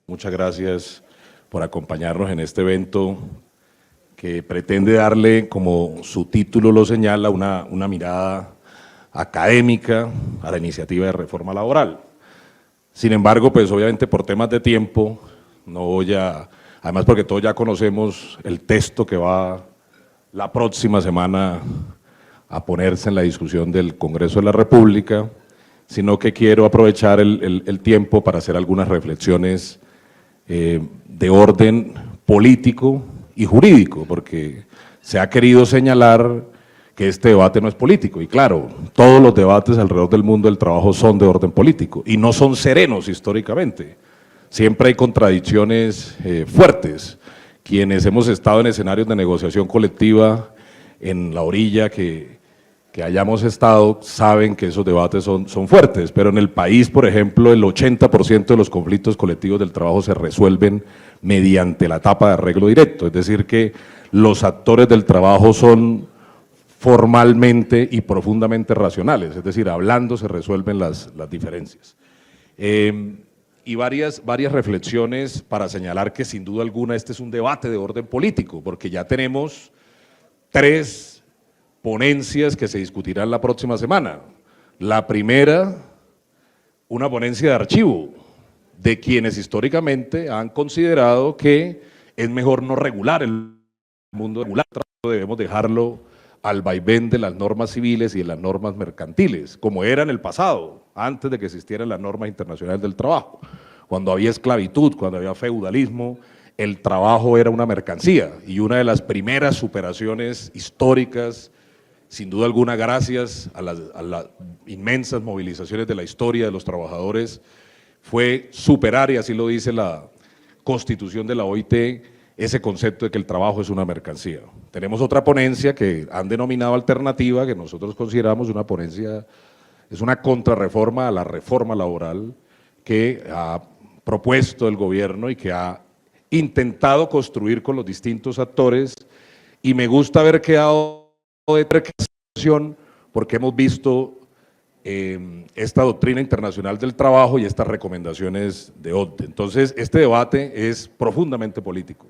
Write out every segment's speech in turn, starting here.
Muchas gracias por acompañarnos en este evento que pretende darle, como su título lo señala, una mirada académica a la iniciativa de reforma laboral. Sin embargo, pues obviamente por temas de tiempo, no voy a, además porque todos ya conocemos el texto que va la próxima semana a ponerse en la discusión del Congreso de la República, sino que quiero aprovechar el tiempo para hacer algunas reflexiones de orden político y jurídico, porque se ha querido señalar que este debate no es político, y claro, todos los debates alrededor del mundo del trabajo son de orden político, y no son serenos históricamente, siempre hay contradicciones fuertes. Quienes hemos estado en escenarios de negociación colectiva en la orilla que hayamos estado, saben que esos debates son fuertes, pero en el país, por ejemplo, el 80% de los conflictos colectivos del trabajo se resuelven mediante la etapa de arreglo directo, es decir que los actores del trabajo son formalmente y profundamente racionales, es decir, hablando se resuelven las diferencias. Y varias reflexiones para señalar que sin duda alguna este es un debate de orden político, porque ya tenemos 3 ponencias que se discutirán la próxima semana. La primera, una ponencia de archivo, de quienes históricamente han considerado que es mejor no regular el mundo regular, debemos dejarlo al vaivén de las normas civiles y de las normas mercantiles, como era en el pasado, antes de que existieran las normas internacionales del trabajo. Cuando había esclavitud, cuando había feudalismo, el trabajo era una mercancía, y una de las primeras superaciones históricas, sin duda alguna gracias a las inmensas movilizaciones de la historia de los trabajadores, fue superar, y así lo dice la Constitución de la OIT, ese concepto de que el trabajo es una mercancía. Tenemos otra ponencia que han denominado alternativa, que nosotros consideramos una ponencia, es una contrarreforma a la reforma laboral que ha propuesto el gobierno y que ha intentado construir con los distintos actores, y me gusta haber quedado de presentación porque hemos visto esta doctrina internacional del trabajo y estas recomendaciones de OCDE. Entonces, este debate es profundamente político.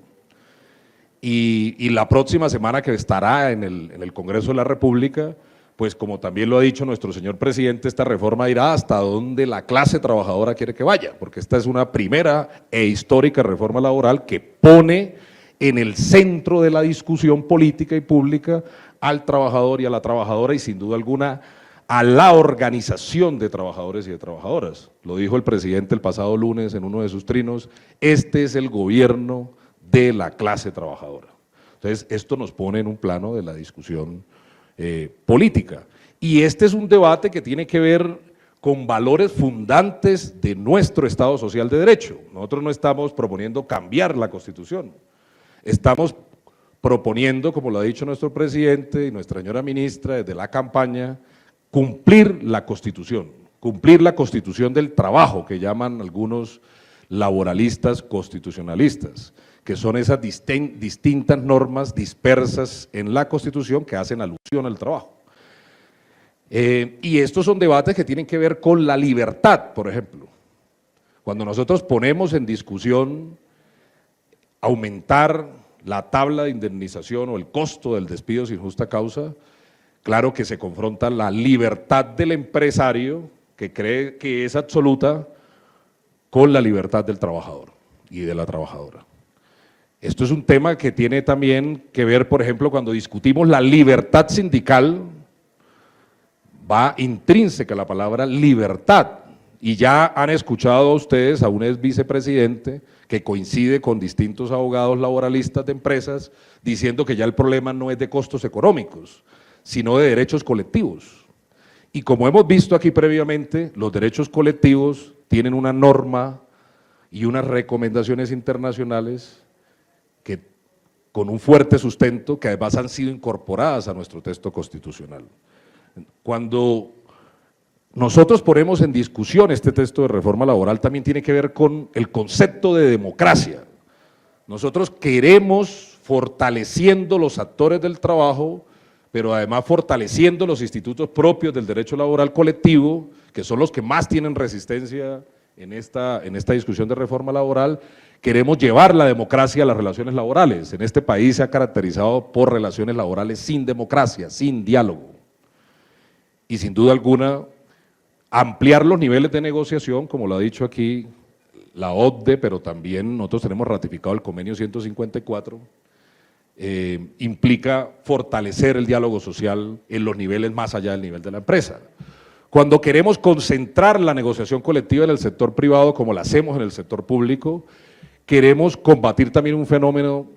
Y la próxima semana que estará en el Congreso de la República, pues como también lo ha dicho nuestro señor presidente, esta reforma irá hasta donde la clase trabajadora quiere que vaya, porque esta es una primera e histórica reforma laboral que pone en el centro de la discusión política y pública al trabajador y a la trabajadora, y sin duda alguna a la organización de trabajadores y de trabajadoras. Lo dijo el presidente el pasado lunes en uno de sus trinos, este es el gobierno de la clase trabajadora. Entonces, esto nos pone en un plano de la discusión política. Y este es un debate que tiene que ver con valores fundantes de nuestro Estado Social de Derecho. Nosotros no estamos proponiendo cambiar la Constitución, estamos proponiendo, como lo ha dicho nuestro presidente y nuestra señora ministra desde la campaña, cumplir la Constitución del trabajo, que llaman algunos laboralistas constitucionalistas, que son esas distintas normas dispersas en la Constitución que hacen alusión al trabajo. Y estos son debates que tienen que ver con la libertad, por ejemplo. Cuando nosotros ponemos en discusión aumentar la tabla de indemnización o el costo del despido sin justa causa, claro que se confronta la libertad del empresario, que cree que es absoluta, con la libertad del trabajador y de la trabajadora. Esto es un tema que tiene también que ver, por ejemplo, cuando discutimos la libertad sindical, va intrínseca la palabra libertad, y ya han escuchado ustedes a un ex vicepresidente que coincide con distintos abogados laboralistas de empresas diciendo que ya el problema no es de costos económicos, sino de derechos colectivos. Y como hemos visto aquí previamente, los derechos colectivos tienen una norma y unas recomendaciones internacionales que con un fuerte sustento, que además han sido incorporadas a nuestro texto constitucional. Cuando nosotros ponemos en discusión este texto de reforma laboral, también tiene que ver con el concepto de democracia. Nosotros queremos, fortaleciendo los actores del trabajo, pero además fortaleciendo los institutos propios del derecho laboral colectivo, que son los que más tienen resistencia en esta discusión de reforma laboral, queremos llevar la democracia a las relaciones laborales. En este país se ha caracterizado por relaciones laborales sin democracia, sin diálogo. Y sin duda alguna, ampliar los niveles de negociación, como lo ha dicho aquí la OCDE, pero también nosotros tenemos ratificado el convenio 154, implica fortalecer el diálogo social en los niveles más allá del nivel de la empresa. Cuando queremos concentrar la negociación colectiva en el sector privado, como la hacemos en el sector público, queremos combatir también un fenómeno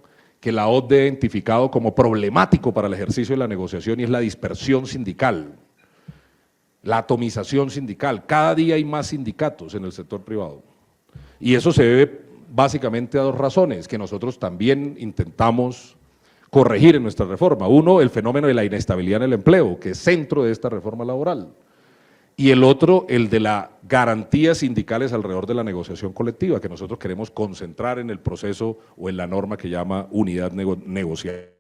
que la OCDE ha identificado como problemático para el ejercicio de la negociación, y es la dispersión sindical, la atomización sindical. Cada día hay más sindicatos en el sector privado, y eso se debe básicamente a dos razones que nosotros también intentamos corregir en nuestra reforma. Uno, el fenómeno de la inestabilidad en el empleo, que es centro de esta reforma laboral, y el otro, el de las garantías sindicales alrededor de la negociación colectiva, que nosotros queremos concentrar en el proceso o en la norma que llama unidad negocial.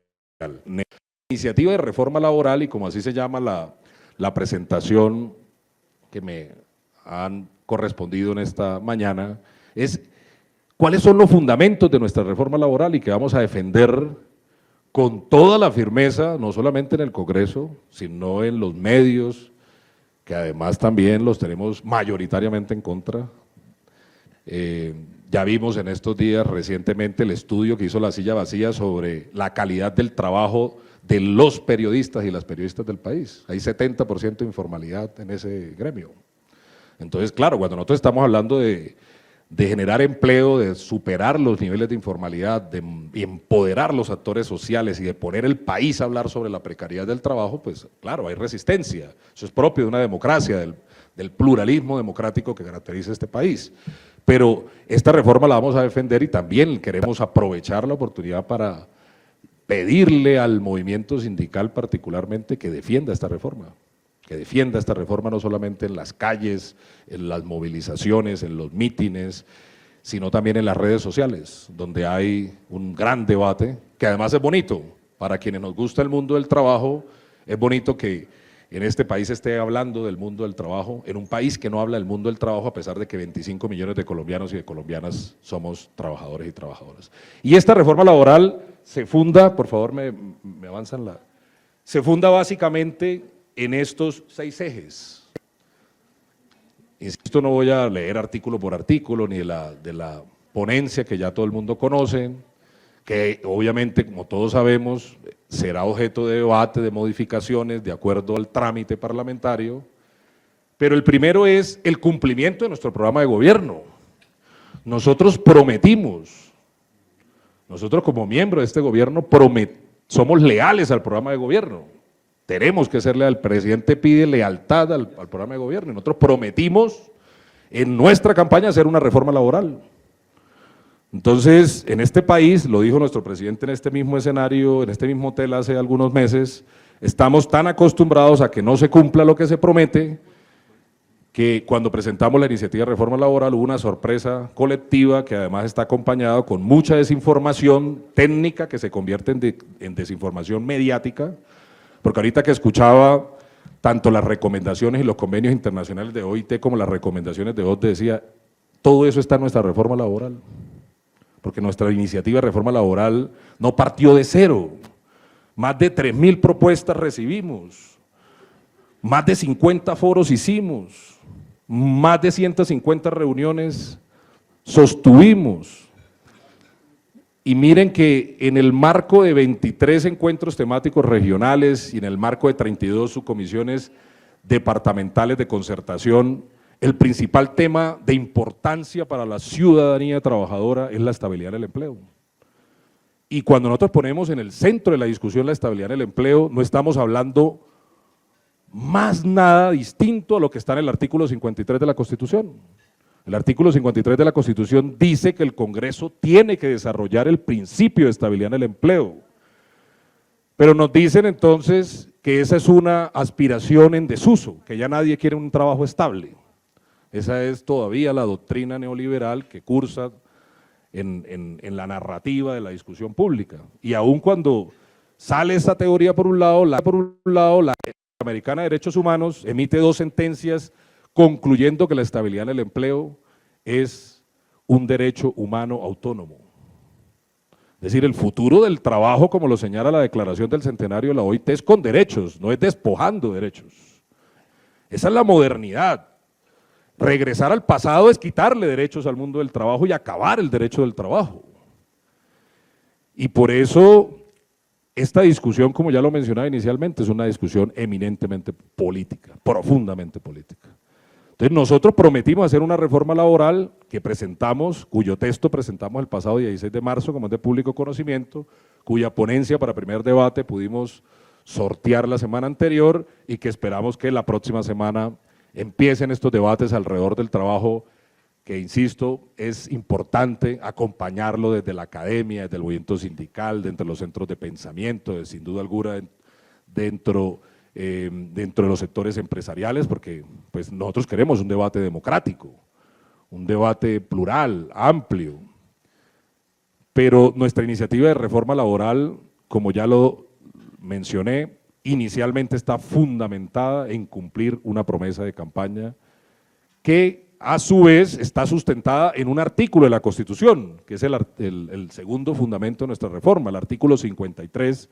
Iniciativa de reforma laboral, y como así se llama la presentación que me han correspondido en esta mañana, es cuáles son los fundamentos de nuestra reforma laboral y que vamos a defender con toda la firmeza, no solamente en el Congreso, sino en los medios, que además también los tenemos mayoritariamente en contra. Ya vimos en estos días recientemente el estudio que hizo La Silla Vacía sobre la calidad del trabajo de los periodistas y las periodistas del país. Hay 70% de informalidad en ese gremio. Entonces, claro, cuando nosotros estamos hablando de generar empleo, de superar los niveles de informalidad, de empoderar los actores sociales y de poner el país a hablar sobre la precariedad del trabajo, pues claro, hay resistencia. Eso es propio de una democracia, del pluralismo democrático que caracteriza este país. Pero esta reforma la vamos a defender y también queremos aprovechar la oportunidad para pedirle al movimiento sindical particularmente que defienda esta reforma. Que defienda esta reforma no solamente en las calles, en las movilizaciones, en los mítines, sino también en las redes sociales, donde hay un gran debate, que además es bonito. Para quienes nos gusta el mundo del trabajo, es bonito que en este país se esté hablando del mundo del trabajo, en un país que no habla del mundo del trabajo, a pesar de que 25 millones de colombianos y de colombianas somos trabajadores y trabajadoras. Y esta reforma laboral se funda, por favor me avanzan se funda básicamente en estos 6 ejes. Insisto, no voy a leer artículo por artículo, ni de la ponencia que ya todo el mundo conoce, que obviamente, como todos sabemos, será objeto de debate, de modificaciones, de acuerdo al trámite parlamentario, pero el primero es el cumplimiento de nuestro programa de gobierno. Nosotros prometimos, nosotros como miembros de este gobierno somos leales al programa de gobierno. Tenemos que ser leales. El presidente pide lealtad al programa de gobierno y nosotros prometimos en nuestra campaña hacer una reforma laboral. Entonces, en este país, lo dijo nuestro presidente en este mismo escenario, en este mismo hotel hace algunos meses, estamos tan acostumbrados a que no se cumpla lo que se promete, que cuando presentamos la iniciativa de reforma laboral hubo una sorpresa colectiva que además está acompañada con mucha desinformación técnica que se convierte en desinformación mediática, porque ahorita que escuchaba tanto las recomendaciones y los convenios internacionales de OIT como las recomendaciones de OCDE, decía, todo eso está en nuestra reforma laboral, porque nuestra iniciativa de reforma laboral no partió de cero, más de 3.000 propuestas recibimos, más de 50 foros hicimos, más de 150 reuniones sostuvimos. Y miren que en el marco de 23 encuentros temáticos regionales y en el marco de 32 subcomisiones departamentales de concertación, el principal tema de importancia para la ciudadanía trabajadora es la estabilidad en el empleo. Y cuando nosotros ponemos en el centro de la discusión la estabilidad en el empleo, no estamos hablando más nada distinto a lo que está en el artículo 53 de la Constitución. El artículo 53 de la Constitución dice que el Congreso tiene que desarrollar el principio de estabilidad en el empleo, pero nos dicen entonces que esa es una aspiración en desuso, que ya nadie quiere un trabajo estable. Esa es todavía la doctrina neoliberal que cursa en la narrativa de la discusión pública. Y aun cuando sale esa teoría por un lado, la Americana de Derechos Humanos emite 2 sentencias concluyendo que la estabilidad en el empleo es un derecho humano autónomo. Es decir, el futuro del trabajo, como lo señala la Declaración del Centenario de la OIT, es con derechos, no es despojando derechos. Esa es la modernidad. Regresar al pasado es quitarle derechos al mundo del trabajo y acabar el derecho del trabajo. Y por eso esta discusión, como ya lo mencionaba inicialmente, es una discusión eminentemente política, profundamente política. Entonces nosotros prometimos hacer una reforma laboral que presentamos, cuyo texto presentamos el pasado 16 de marzo, como es de público conocimiento, cuya ponencia para primer debate pudimos sortear la semana anterior y que esperamos que la próxima semana empiecen estos debates alrededor del trabajo, que insisto, es importante acompañarlo desde la academia, desde el movimiento sindical, dentro de los centros de pensamiento, sin duda alguna dentro de los sectores empresariales, porque pues, nosotros queremos un debate democrático, un debate plural, amplio, pero nuestra iniciativa de reforma laboral, como ya lo mencioné, inicialmente está fundamentada en cumplir una promesa de campaña que a su vez está sustentada en un artículo de la Constitución, que es el segundo fundamento de nuestra reforma, el artículo 53,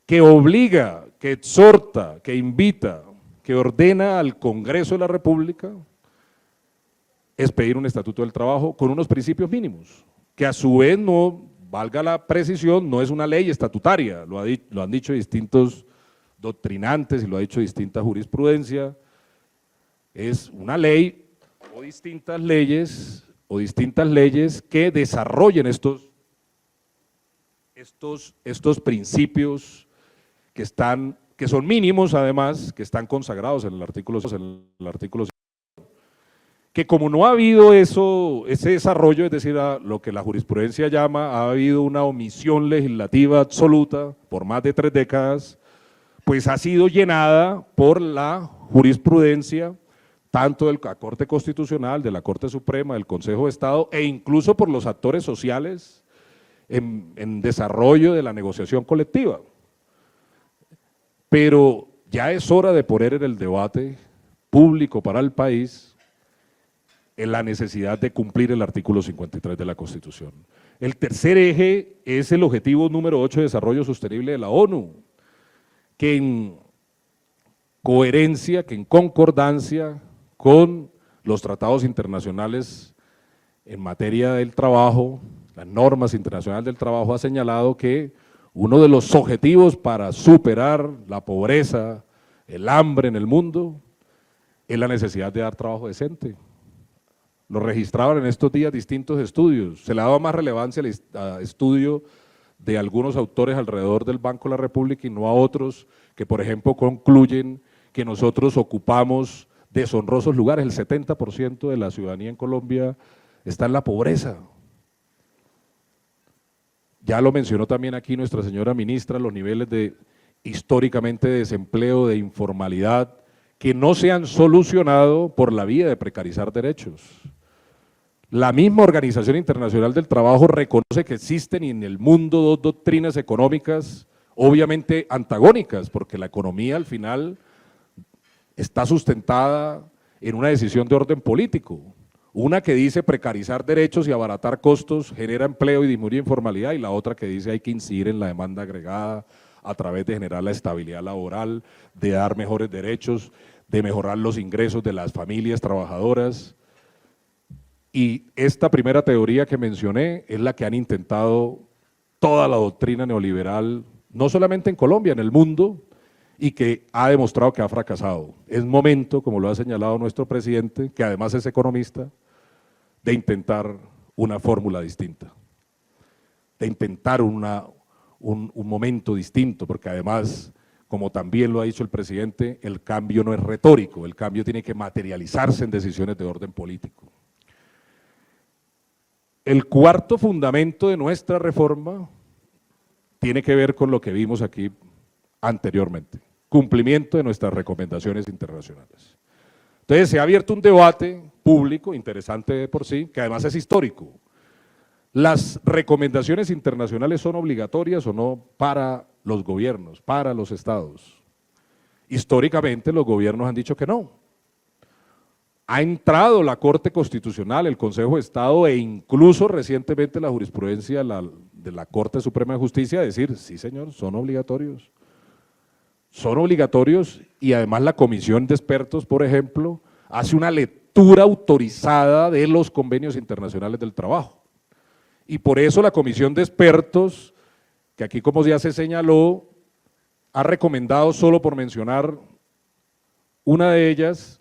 que obliga, que exhorta, que invita, que ordena al Congreso de la República expedir un estatuto del trabajo con unos principios mínimos, que a su vez no, valga la precisión, no es una ley estatutaria, lo han dicho distintos doctrinantes y lo ha dicho distinta jurisprudencia, es una ley o distintas leyes que desarrollen estos principios que son mínimos además, que están consagrados en el artículo 5, que como no ha habido ese desarrollo, es decir, lo que la jurisprudencia llama, ha habido una omisión legislativa absoluta por más de 3 décadas, pues ha sido llenada por la jurisprudencia, tanto de la Corte Constitucional, de la Corte Suprema, del Consejo de Estado, e incluso por los actores sociales en desarrollo de la negociación colectiva. Pero ya es hora de poner en el debate público para el país en la necesidad de cumplir el artículo 53 de la Constitución. El tercer eje es el objetivo número 8 de desarrollo sostenible de la ONU, que en coherencia, que en concordancia con los tratados internacionales en materia del trabajo, las normas internacionales del trabajo, ha señalado que uno de los objetivos para superar la pobreza, el hambre en el mundo, es la necesidad de dar trabajo decente. Lo registraban en estos días distintos estudios, se le daba más relevancia al estudio de algunos autores alrededor del Banco de la República y no a otros que, por ejemplo, concluyen que nosotros ocupamos deshonrosos lugares, el 70% de la ciudadanía en Colombia está en la pobreza. Ya lo mencionó también aquí nuestra señora ministra, los niveles históricamente de desempleo, de informalidad, que no se han solucionado por la vía de precarizar derechos. La misma Organización Internacional del Trabajo reconoce que existen en el mundo 2 doctrinas económicas obviamente antagónicas, porque la economía al final está sustentada en una decisión de orden político. Una que dice precarizar derechos y abaratar costos genera empleo y disminuye informalidad, y la otra que dice hay que incidir en la demanda agregada a través de generar la estabilidad laboral, de dar mejores derechos, de mejorar los ingresos de las familias trabajadoras. Y esta primera teoría que mencioné es la que han intentado toda la doctrina neoliberal, no solamente en Colombia, en el mundo, y que ha demostrado que ha fracasado. Es momento, como lo ha señalado nuestro presidente, que además es economista, de intentar una fórmula distinta, de intentar un momento distinto, porque además, como también lo ha dicho el presidente, el cambio no es retórico, el cambio tiene que materializarse en decisiones de orden político. El cuarto fundamento de nuestra reforma tiene que ver con lo que vimos aquí anteriormente, cumplimiento de nuestras recomendaciones internacionales. Entonces se ha abierto un debate público interesante de por sí, que además es histórico. ¿Las recomendaciones internacionales son obligatorias o no para los gobiernos, para los estados? Históricamente los gobiernos han dicho que no. ha entrado la Corte Constitucional, el Consejo de Estado e incluso recientemente la jurisprudencia de la Corte Suprema de Justicia a decir, sí señor, son obligatorios. Son obligatorios y además la Comisión de Expertos, por ejemplo, hace una lectura autorizada de los convenios internacionales del trabajo. Y por eso la Comisión de Expertos, que aquí como ya se señaló, ha recomendado, solo por mencionar una de ellas,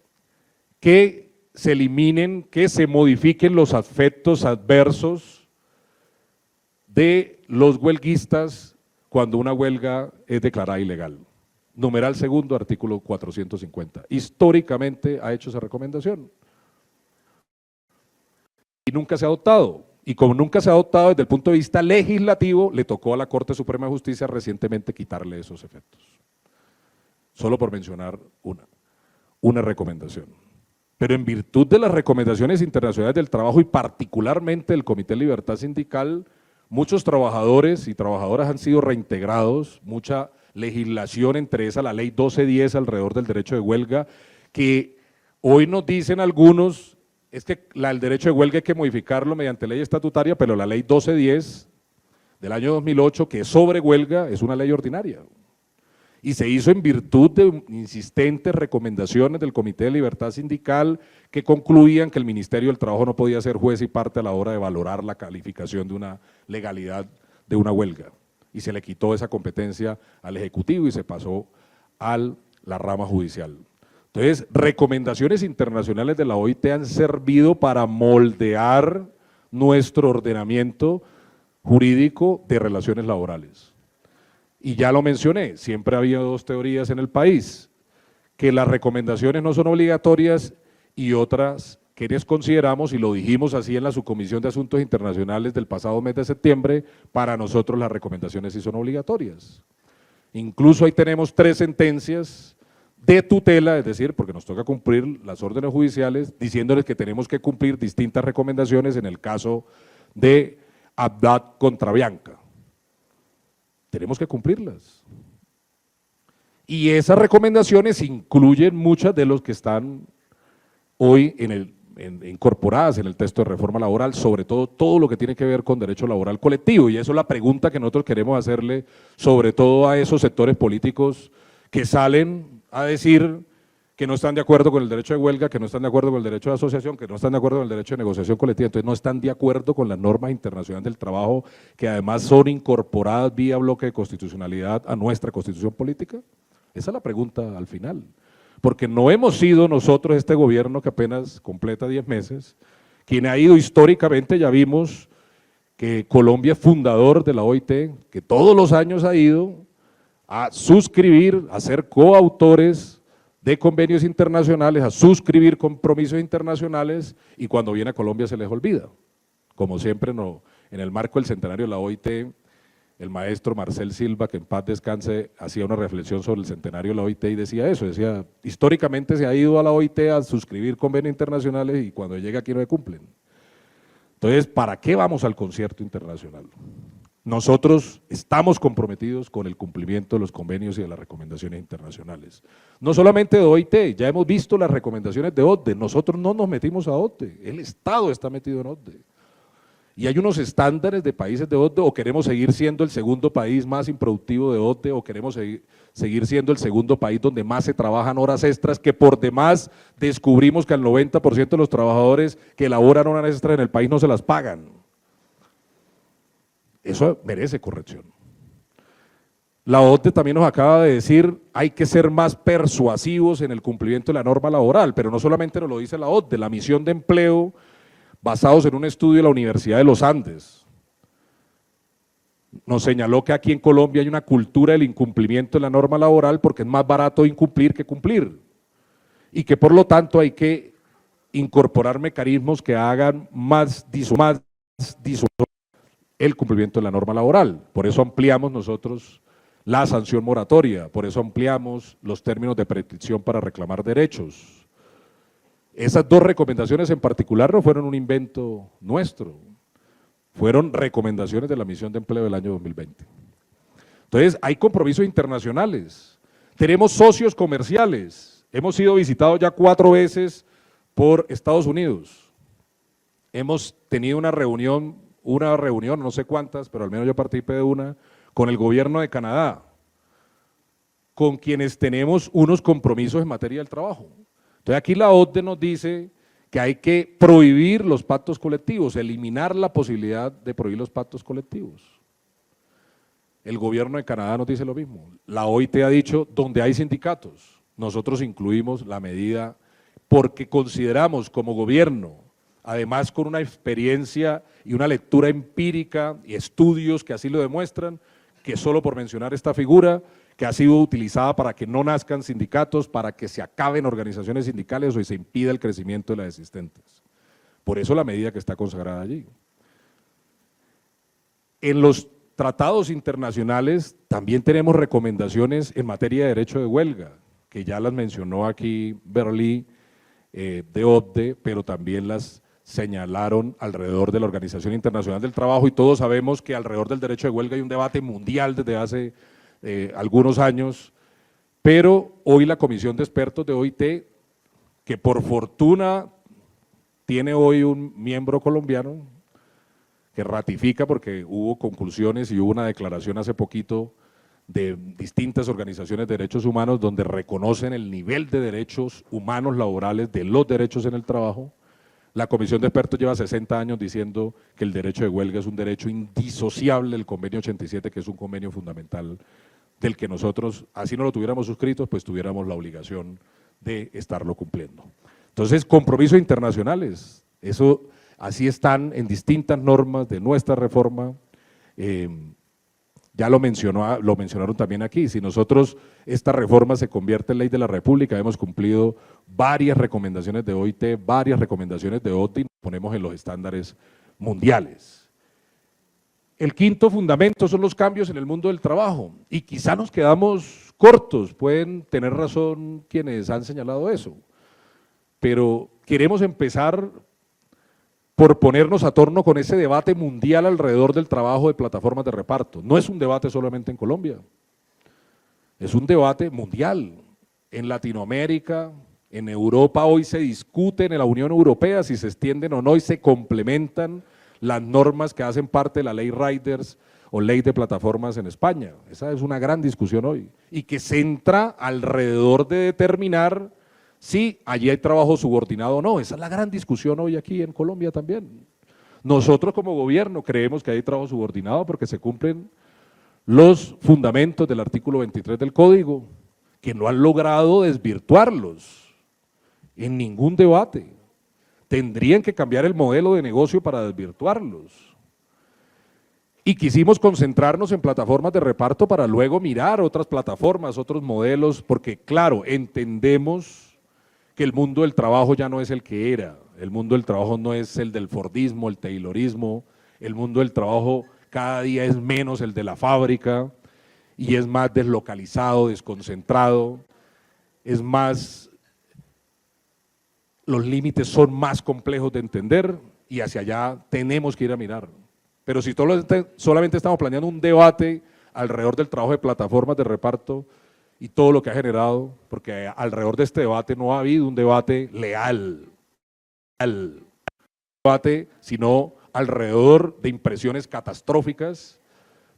que se eliminen, que se modifiquen los efectos adversos de los huelguistas cuando una huelga es declarada ilegal. Numeral segundo, artículo 450. Históricamente ha hecho esa recomendación. Y nunca se ha adoptado. Y como nunca se ha adoptado desde el punto de vista legislativo, le tocó a la Corte Suprema de Justicia recientemente quitarle esos efectos. Solo por mencionar una recomendación. Pero en virtud de las recomendaciones internacionales del trabajo y particularmente del Comité de Libertad Sindical, muchos trabajadores y trabajadoras han sido reintegrados, mucha legislación, entre esa la ley 1210 alrededor del derecho de huelga, que hoy nos dicen algunos, es que el derecho de huelga hay que modificarlo mediante ley estatutaria, pero la ley 1210 del año 2008, que es sobre huelga, es una ley ordinaria. Y se hizo en virtud de insistentes recomendaciones del Comité de Libertad Sindical que concluían que el Ministerio del Trabajo no podía ser juez y parte a la hora de valorar la calificación de una legalidad de una huelga. Y se le quitó esa competencia al Ejecutivo y se pasó a la rama judicial. Entonces, recomendaciones internacionales de la OIT han servido para moldear nuestro ordenamiento jurídico de relaciones laborales. Y ya lo mencioné, siempre ha habido dos teorías en el país, que las recomendaciones no son obligatorias y otras que consideramos, y lo dijimos así en la Subcomisión de Asuntos Internacionales del pasado mes de septiembre, para nosotros las recomendaciones sí son obligatorias. Incluso ahí tenemos 3 sentencias de tutela, es decir, porque nos toca cumplir las órdenes judiciales, diciéndoles que tenemos que cumplir distintas recomendaciones en el caso de Haddad contra Bianca. Tenemos que cumplirlas. Y esas recomendaciones incluyen muchas de los que están hoy incorporadas en el texto de reforma laboral, sobre todo lo que tiene que ver con derecho laboral colectivo, y eso es la pregunta que nosotros queremos hacerle, sobre todo a esos sectores políticos que salen a decir que no están de acuerdo con el derecho de huelga, que no están de acuerdo con el derecho de asociación, que no están de acuerdo con el derecho de negociación colectiva, entonces no están de acuerdo con las normas internacionales del trabajo, que además son incorporadas vía bloque de constitucionalidad a nuestra constitución política. Esa es la pregunta al final, porque no hemos sido nosotros, este gobierno que apenas completa 10 meses, quien ha ido históricamente, ya vimos que Colombia es fundador de la OIT, que todos los años ha ido a suscribir, a ser coautores de convenios internacionales, a suscribir compromisos internacionales, y cuando viene a Colombia se les olvida. Como siempre, en el marco del centenario de la OIT, el maestro Marcel Silva, que en paz descanse, hacía una reflexión sobre el centenario de la OIT y decía eso, decía, históricamente se ha ido a la OIT a suscribir convenios internacionales y cuando llega aquí no se cumplen. Entonces, ¿para qué vamos al concierto internacional? Nosotros estamos comprometidos con el cumplimiento de los convenios y de las recomendaciones internacionales. No solamente de OIT, ya hemos visto las recomendaciones de OCDE, nosotros no nos metimos a OCDE, el Estado está metido en OCDE. Y hay unos estándares de países de OCDE, o queremos seguir siendo el segundo país más improductivo de OCDE, o queremos seguir siendo el segundo país donde más se trabajan horas extras, que por demás descubrimos que al 90% de los trabajadores que elaboran horas extras en el país no se las pagan. Eso merece corrección. La OCDE también nos acaba de decir, hay que ser más persuasivos en el cumplimiento de la norma laboral, pero no solamente nos lo dice la OCDE, la misión de empleo, basados en un estudio de la Universidad de los Andes, nos señaló que aquí en Colombia hay una cultura del incumplimiento de la norma laboral porque es más barato incumplir que cumplir, y que por lo tanto hay que incorporar mecanismos que hagan más disuasorio el cumplimiento de la norma laboral. Por eso ampliamos nosotros la sanción moratoria, por eso ampliamos los términos de prescripción para reclamar derechos. Esas 2 recomendaciones en particular no fueron un invento nuestro, fueron recomendaciones de la misión de empleo del año 2020. Entonces, hay compromisos internacionales, tenemos socios comerciales, hemos sido visitados ya 4 veces por Estados Unidos. Hemos tenido una reunión, no sé cuántas, pero al menos yo participé de una, con el gobierno de Canadá, con quienes tenemos unos compromisos en materia del trabajo. Entonces aquí la OCDE nos dice que hay que prohibir los pactos colectivos, eliminar la posibilidad de prohibir los pactos colectivos. El gobierno de Canadá nos dice lo mismo. La OIT ha dicho, donde hay sindicatos, nosotros incluimos la medida porque consideramos como gobierno, además con una experiencia y una lectura empírica y estudios que así lo demuestran, que solo por mencionar esta figura, que ha sido utilizada para que no nazcan sindicatos, para que se acaben organizaciones sindicales o se impida el crecimiento de las existentes. Por eso la medida que está consagrada allí. En los tratados internacionales también tenemos recomendaciones en materia de derecho de huelga, que ya las mencionó aquí Berlí de OCDE, pero también las señalaron alrededor de la Organización Internacional del Trabajo, y todos sabemos que alrededor del derecho de huelga hay un debate mundial desde hace algunos años, pero hoy la Comisión de Expertos de OIT, que por fortuna tiene hoy un miembro colombiano, que ratifica porque hubo conclusiones y hubo una declaración hace poquito de distintas organizaciones de derechos humanos donde reconocen el nivel de derechos humanos laborales de los derechos en el trabajo. La Comisión de Expertos lleva 60 años diciendo que el derecho de huelga es un derecho indisociable del Convenio 87, que es un convenio fundamental del que nosotros, así no lo tuviéramos suscrito, pues tuviéramos la obligación de estarlo cumpliendo. Entonces, compromisos internacionales, eso así están en distintas normas de nuestra reforma. Ya lo mencionaron también aquí. Si nosotros, esta reforma se convierte en ley de la República, hemos cumplido varias recomendaciones de OIT, varias recomendaciones de OCDE, y nos ponemos en los estándares mundiales. El quinto fundamento son los cambios en el mundo del trabajo, y quizá nos quedamos cortos, pueden tener razón quienes han señalado eso, pero queremos empezar por ponernos a torno con ese debate mundial alrededor del trabajo de plataformas de reparto. No es un debate solamente en Colombia, es un debate mundial. En Latinoamérica, en Europa hoy se discuten en la Unión Europea si se extienden o no y se complementan las normas que hacen parte de la ley Riders o ley de plataformas en España. Esa es una gran discusión hoy y que centra alrededor de determinar si allí hay trabajo subordinado o no. Esa es la gran discusión hoy aquí en Colombia también. Nosotros como gobierno creemos que hay trabajo subordinado porque se cumplen los fundamentos del artículo 23 del Código, que no han logrado desvirtuarlos en ningún debate. Tendrían que cambiar el modelo de negocio para desvirtuarlos. Y quisimos concentrarnos en plataformas de reparto para luego mirar otras plataformas, otros modelos, porque claro, entendemos que el mundo del trabajo ya no es el que era, el mundo del trabajo no es el del Fordismo, el Taylorismo, el mundo del trabajo cada día es menos el de la fábrica y es más deslocalizado, desconcentrado, es más, los límites son más complejos de entender y hacia allá tenemos que ir a mirar. Pero si solamente estamos planeando un debate alrededor del trabajo de plataformas de reparto, y todo lo que ha generado, porque alrededor de este debate no ha habido un debate leal, sino alrededor de impresiones catastróficas,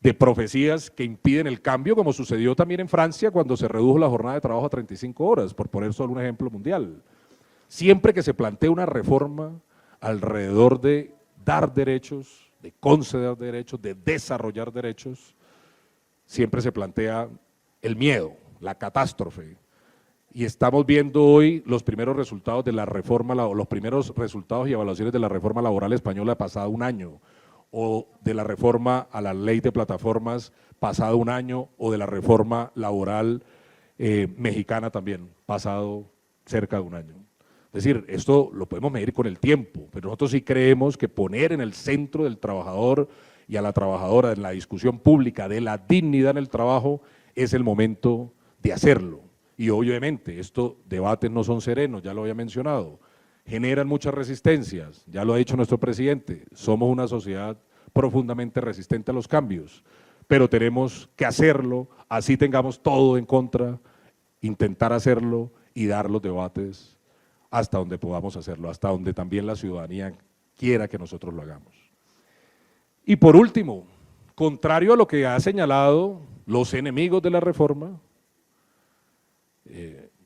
de profecías que impiden el cambio, como sucedió también en Francia cuando se redujo la jornada de trabajo a 35 horas, por poner solo un ejemplo mundial. Siempre que se plantea una reforma alrededor de dar derechos, de conceder derechos, de desarrollar derechos, siempre se plantea el miedo, la catástrofe, y estamos viendo hoy los primeros resultados de la reforma, los primeros resultados y evaluaciones de la reforma laboral española pasado un año, o de la reforma a la ley de plataformas pasado un año, o de la reforma laboral mexicana también, pasado cerca de un año. Es decir, esto lo podemos medir con el tiempo, pero nosotros sí creemos que poner en el centro del trabajador y a la trabajadora en la discusión pública de la dignidad en el trabajo es el momento de hacerlo. Y obviamente estos debates no son serenos, ya lo había mencionado, generan muchas resistencias, ya lo ha dicho nuestro presidente, somos una sociedad profundamente resistente a los cambios, pero tenemos que hacerlo, así tengamos todo en contra, intentar hacerlo y dar los debates hasta donde podamos hacerlo, hasta donde también la ciudadanía quiera que nosotros lo hagamos. Y por último, contrario a lo que ha señalado los enemigos de la reforma,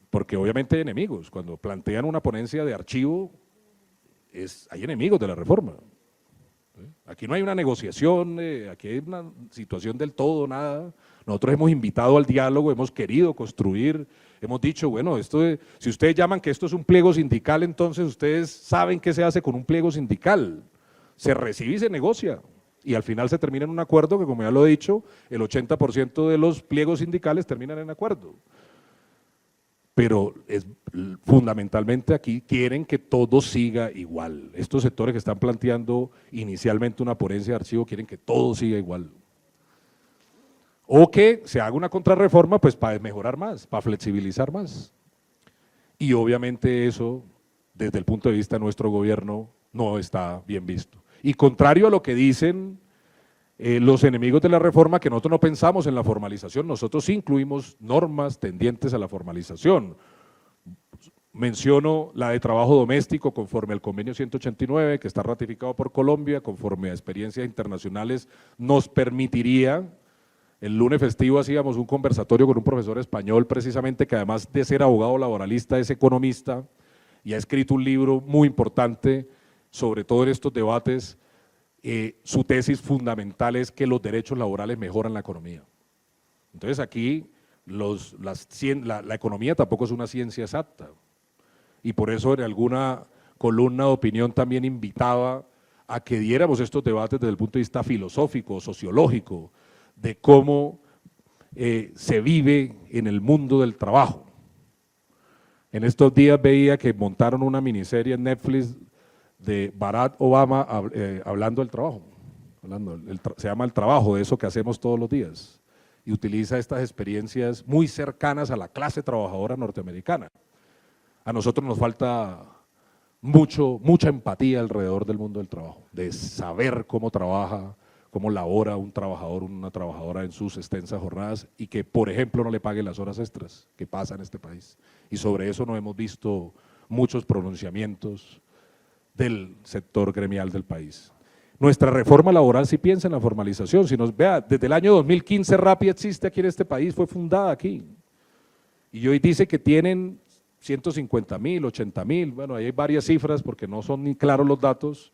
porque obviamente hay enemigos, cuando plantean una ponencia de archivo, hay enemigos de la reforma. Aquí no hay una negociación, aquí hay una situación del todo, nada. Nosotros hemos invitado al diálogo, hemos querido construir, hemos dicho, bueno, si ustedes llaman que esto es un pliego sindical, entonces ustedes saben qué se hace con un pliego sindical. Se recibe y se negocia, y al final se termina en un acuerdo que, como ya lo he dicho, el 80% de los pliegos sindicales terminan en acuerdo. Pero fundamentalmente aquí quieren que todo siga igual. Estos sectores que están planteando inicialmente una ponencia de archivo quieren que todo siga igual. O que se haga una contrarreforma pues para mejorar más, para flexibilizar más. Y obviamente eso, desde el punto de vista de nuestro gobierno, no está bien visto. Y contrario a lo que dicen los enemigos de la reforma, que nosotros no pensamos en la formalización, nosotros sí incluimos normas tendientes a la formalización. Menciono la de trabajo doméstico conforme al convenio 189, que está ratificado por Colombia, conforme a experiencias internacionales, nos permitiría. El lunes festivo hacíamos un conversatorio con un profesor español, precisamente, que además de ser abogado laboralista es economista y ha escrito un libro muy importante sobre todo en estos debates. Su tesis fundamental es que los derechos laborales mejoran la economía. Entonces aquí la economía tampoco es una ciencia exacta, y por eso en alguna columna de opinión también invitaba a que diéramos estos debates desde el punto de vista filosófico, sociológico, de cómo se vive en el mundo del trabajo. En estos días veía que montaron una miniserie en Netflix de Barack Obama hablando del trabajo, se llama El Trabajo, de eso que hacemos todos los días, y utiliza estas experiencias muy cercanas a la clase trabajadora norteamericana. A nosotros nos falta mucha empatía alrededor del mundo del trabajo, de saber cómo trabaja, cómo labora un trabajador, una trabajadora en sus extensas jornadas, y que, por ejemplo, no le paguen las horas extras que pasa en este país. Y sobre eso no hemos visto muchos pronunciamientos del sector gremial del país. Nuestra reforma laboral sí piensa en la formalización. Si nos vea, desde el año 2015 Rappi existe aquí en este país, fue fundada aquí, y hoy dice que tienen 150.000, 80.000, bueno, ahí hay varias cifras porque no son ni claros los datos,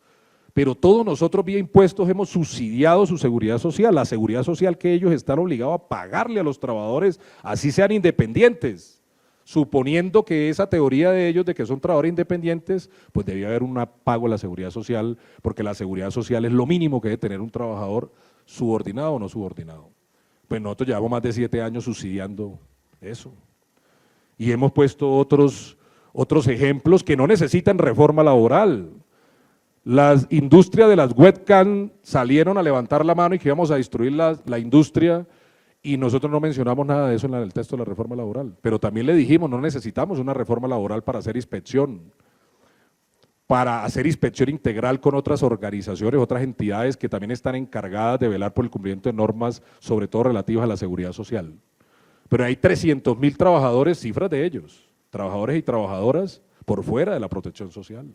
pero todos nosotros vía impuestos hemos subsidiado su seguridad social, la seguridad social que ellos están obligados a pagarle a los trabajadores, así sean independientes, suponiendo que esa teoría de ellos de que son trabajadores independientes, pues debía haber un pago a la seguridad social, porque la seguridad social es lo mínimo que debe tener un trabajador, subordinado o no subordinado. Pues nosotros llevamos más de 7 años subsidiando eso. Y hemos puesto otros ejemplos que no necesitan reforma laboral. Las industrias de las webcam salieron a levantar la mano y que íbamos a destruir la industria, y nosotros no mencionamos nada de eso en el texto de la reforma laboral, pero también le dijimos, no necesitamos una reforma laboral para hacer inspección integral con otras organizaciones, otras entidades que también están encargadas de velar por el cumplimiento de normas, sobre todo relativas a la seguridad social. Pero hay 300.000 trabajadores, cifras de ellos, trabajadores y trabajadoras por fuera de la protección social.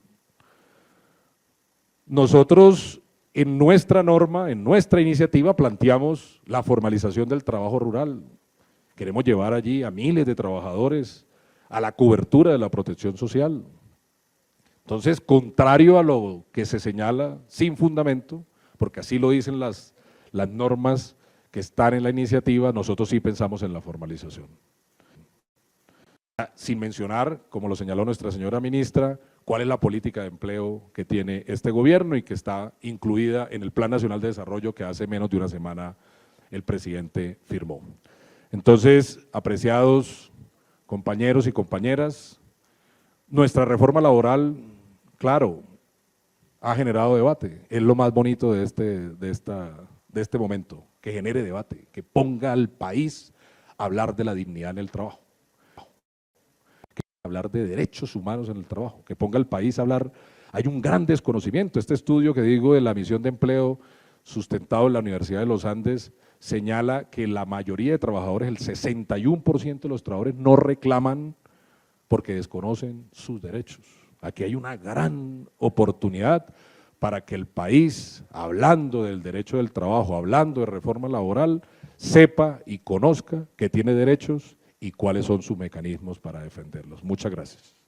Nosotros en nuestra norma, en nuestra iniciativa, planteamos la formalización del trabajo rural. Queremos llevar allí a miles de trabajadores a la cobertura de la protección social. Entonces, contrario a lo que se señala sin fundamento, porque así lo dicen las normas que están en la iniciativa, nosotros sí pensamos en la formalización. Sin mencionar, como lo señaló nuestra señora ministra, cuál es la política de empleo que tiene este gobierno y que está incluida en el Plan Nacional de Desarrollo que hace menos de una semana el presidente firmó. Entonces, apreciados compañeros y compañeras, nuestra reforma laboral, claro, ha generado debate, es lo más bonito de este momento, que genere debate, que ponga al país a hablar de la dignidad en el trabajo, hablar de derechos humanos en el trabajo, que ponga al país a hablar. Hay un gran desconocimiento. Este estudio que digo de la misión de empleo sustentado en la Universidad de los Andes señala que la mayoría de trabajadores, el 61% de los trabajadores no reclaman porque desconocen sus derechos. Aquí hay una gran oportunidad para que el país, hablando del derecho del trabajo, hablando de reforma laboral, sepa y conozca que tiene derechos y cuáles son sus mecanismos para defenderlos. Muchas gracias.